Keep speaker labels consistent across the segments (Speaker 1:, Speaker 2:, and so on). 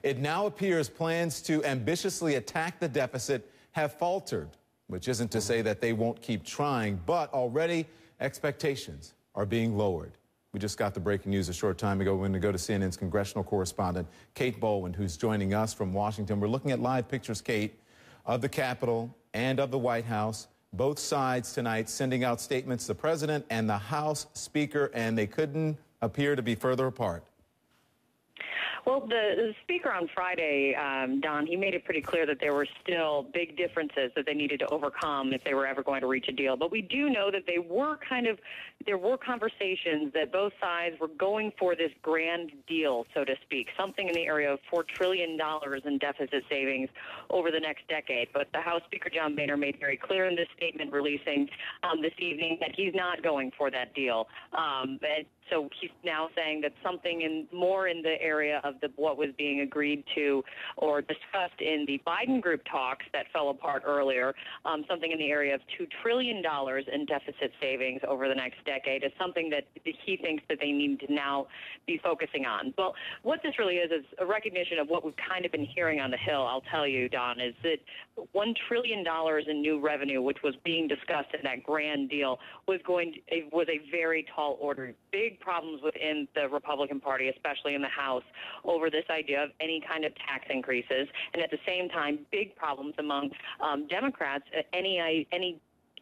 Speaker 1: It now appears plans to ambitiously attack the deficit have faltered, which isn't to say that they won't keep trying, but already expectations are being lowered. We just got the breaking news a short time ago. We're going to go to CNN's congressional correspondent, Kate Bolin, who's joining us from Washington. We're looking at live pictures, Kate, of the Capitol and of the White House. Both sides tonight sending out statements, the president and the House Speaker, and they couldn't appear to be further apart.
Speaker 2: Well, the speaker on Friday, Don, he made it pretty clear that there were still big differences that they needed to overcome if they were ever going to reach a deal. But we do know that there were conversations that both sides were going for this grand deal, so to speak, something in the area of $4 trillion in deficit savings over the next decade. But the House Speaker, John Boehner, made very clear in this statement releasing this evening that he's not going for that deal. So he's now saying that something more in the area of what was being agreed to or discussed in the Biden group talks that fell apart earlier, something in the area of $2 trillion in deficit savings over the next decade is something that he thinks that they need to now be focusing on. Well, what this really is a recognition of what we've kind of been hearing on the Hill, I'll tell you, Don, is that $1 trillion in new revenue, which was being discussed in that grand deal, was a very tall order. Big problems within the Republican Party, especially in the House, over this idea of any kind of tax increases, and at the same time, big problems among Democrats, any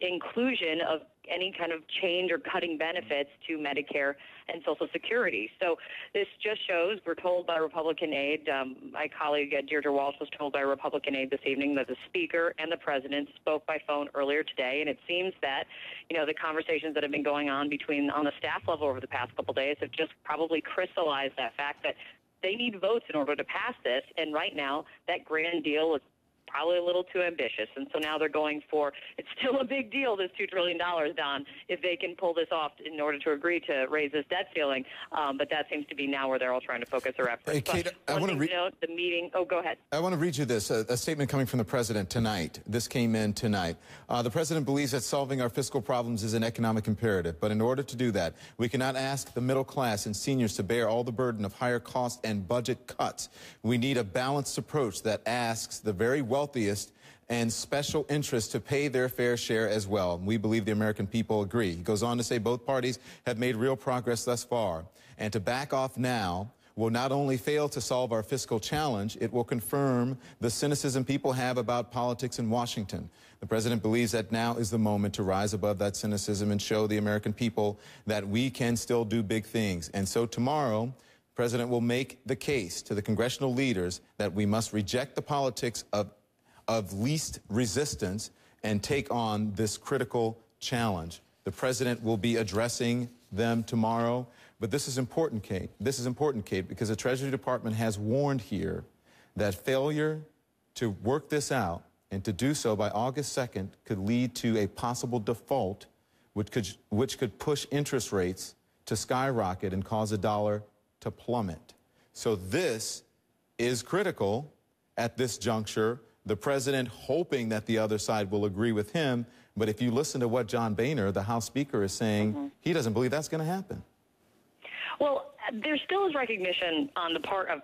Speaker 2: inclusion of any kind of change or cutting benefits to Medicare and Social Security. So this just shows, we're told by Republican aide, my colleague Deirdre Walsh was told by Republican aide this evening that the Speaker and the President spoke by phone earlier today, and it seems that, the conversations that have been going on on the staff level over the past couple days have just probably crystallized that fact that they need votes in order to pass this, and right now that grand deal is probably a little too ambitious. And so now they're going for, it's still a big deal, this $2 trillion, Don, if they can pull this off in order to agree to raise this debt ceiling. But that seems to be now where they're all trying to focus their efforts.
Speaker 1: Hey, Kate,
Speaker 2: I want to note the meeting. Oh, go ahead.
Speaker 1: I want to read you this, a statement coming from the president tonight. This came in tonight. The president believes that solving our fiscal problems is an economic imperative. But in order to do that, we cannot ask the middle class and seniors to bear all the burden of higher costs and budget cuts. We need a balanced approach that asks the very wealthiest and special interests to pay their fair share as well. We believe the American people agree. He goes on to say both parties have made real progress thus far. And to back off now will not only fail to solve our fiscal challenge, it will confirm the cynicism people have about politics in Washington. The president believes that now is the moment to rise above that cynicism and show the American people that we can still do big things. And so tomorrow, the president will make the case to the congressional leaders that we must reject the politics of least resistance and take on this critical challenge. The president will be addressing them tomorrow. But this is important, Kate. This is important, Kate, because the Treasury Department has warned here that failure to work this out and to do so by August 2nd could lead to a possible default, which could push interest rates to skyrocket and cause the dollar to plummet. So this is critical at this juncture. The president hoping that the other side will agree with him. But if you listen to what John Boehner, the House Speaker, is saying, he doesn't believe that's going to happen.
Speaker 2: Well, there still is recognition on the part of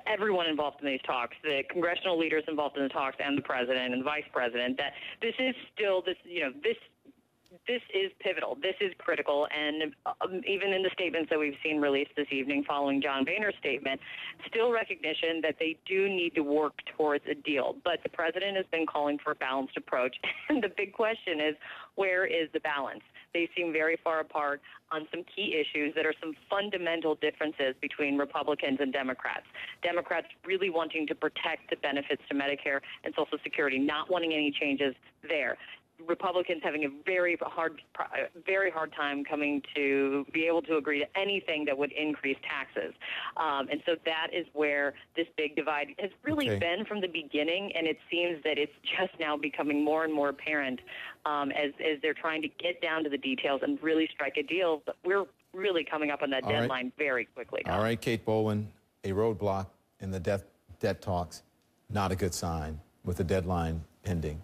Speaker 2: everyone involved in these talks, the congressional leaders involved in the talks and the president and vice president, that this is still this is pivotal. This is critical. And even in the statements that we've seen released this evening following John Boehner's statement, still recognition that they do need to work towards a deal. But the president has been calling for a balanced approach. And the big question is, where is the balance? They seem very far apart on some key issues that are some fundamental differences between Republicans and Democrats. Democrats really wanting to protect the benefits to Medicare and Social Security, not wanting any changes there. Republicans having a very hard time coming to be able to agree to anything that would increase taxes. And so that is where this big divide has really been from the beginning, and it seems that it's just now becoming more and more apparent as they're trying to get down to the details and really strike a deal. But we're really coming up on that deadline very quickly now.
Speaker 1: All right, Kate Bolin, a roadblock in the debt talks, not a good sign with the deadline pending.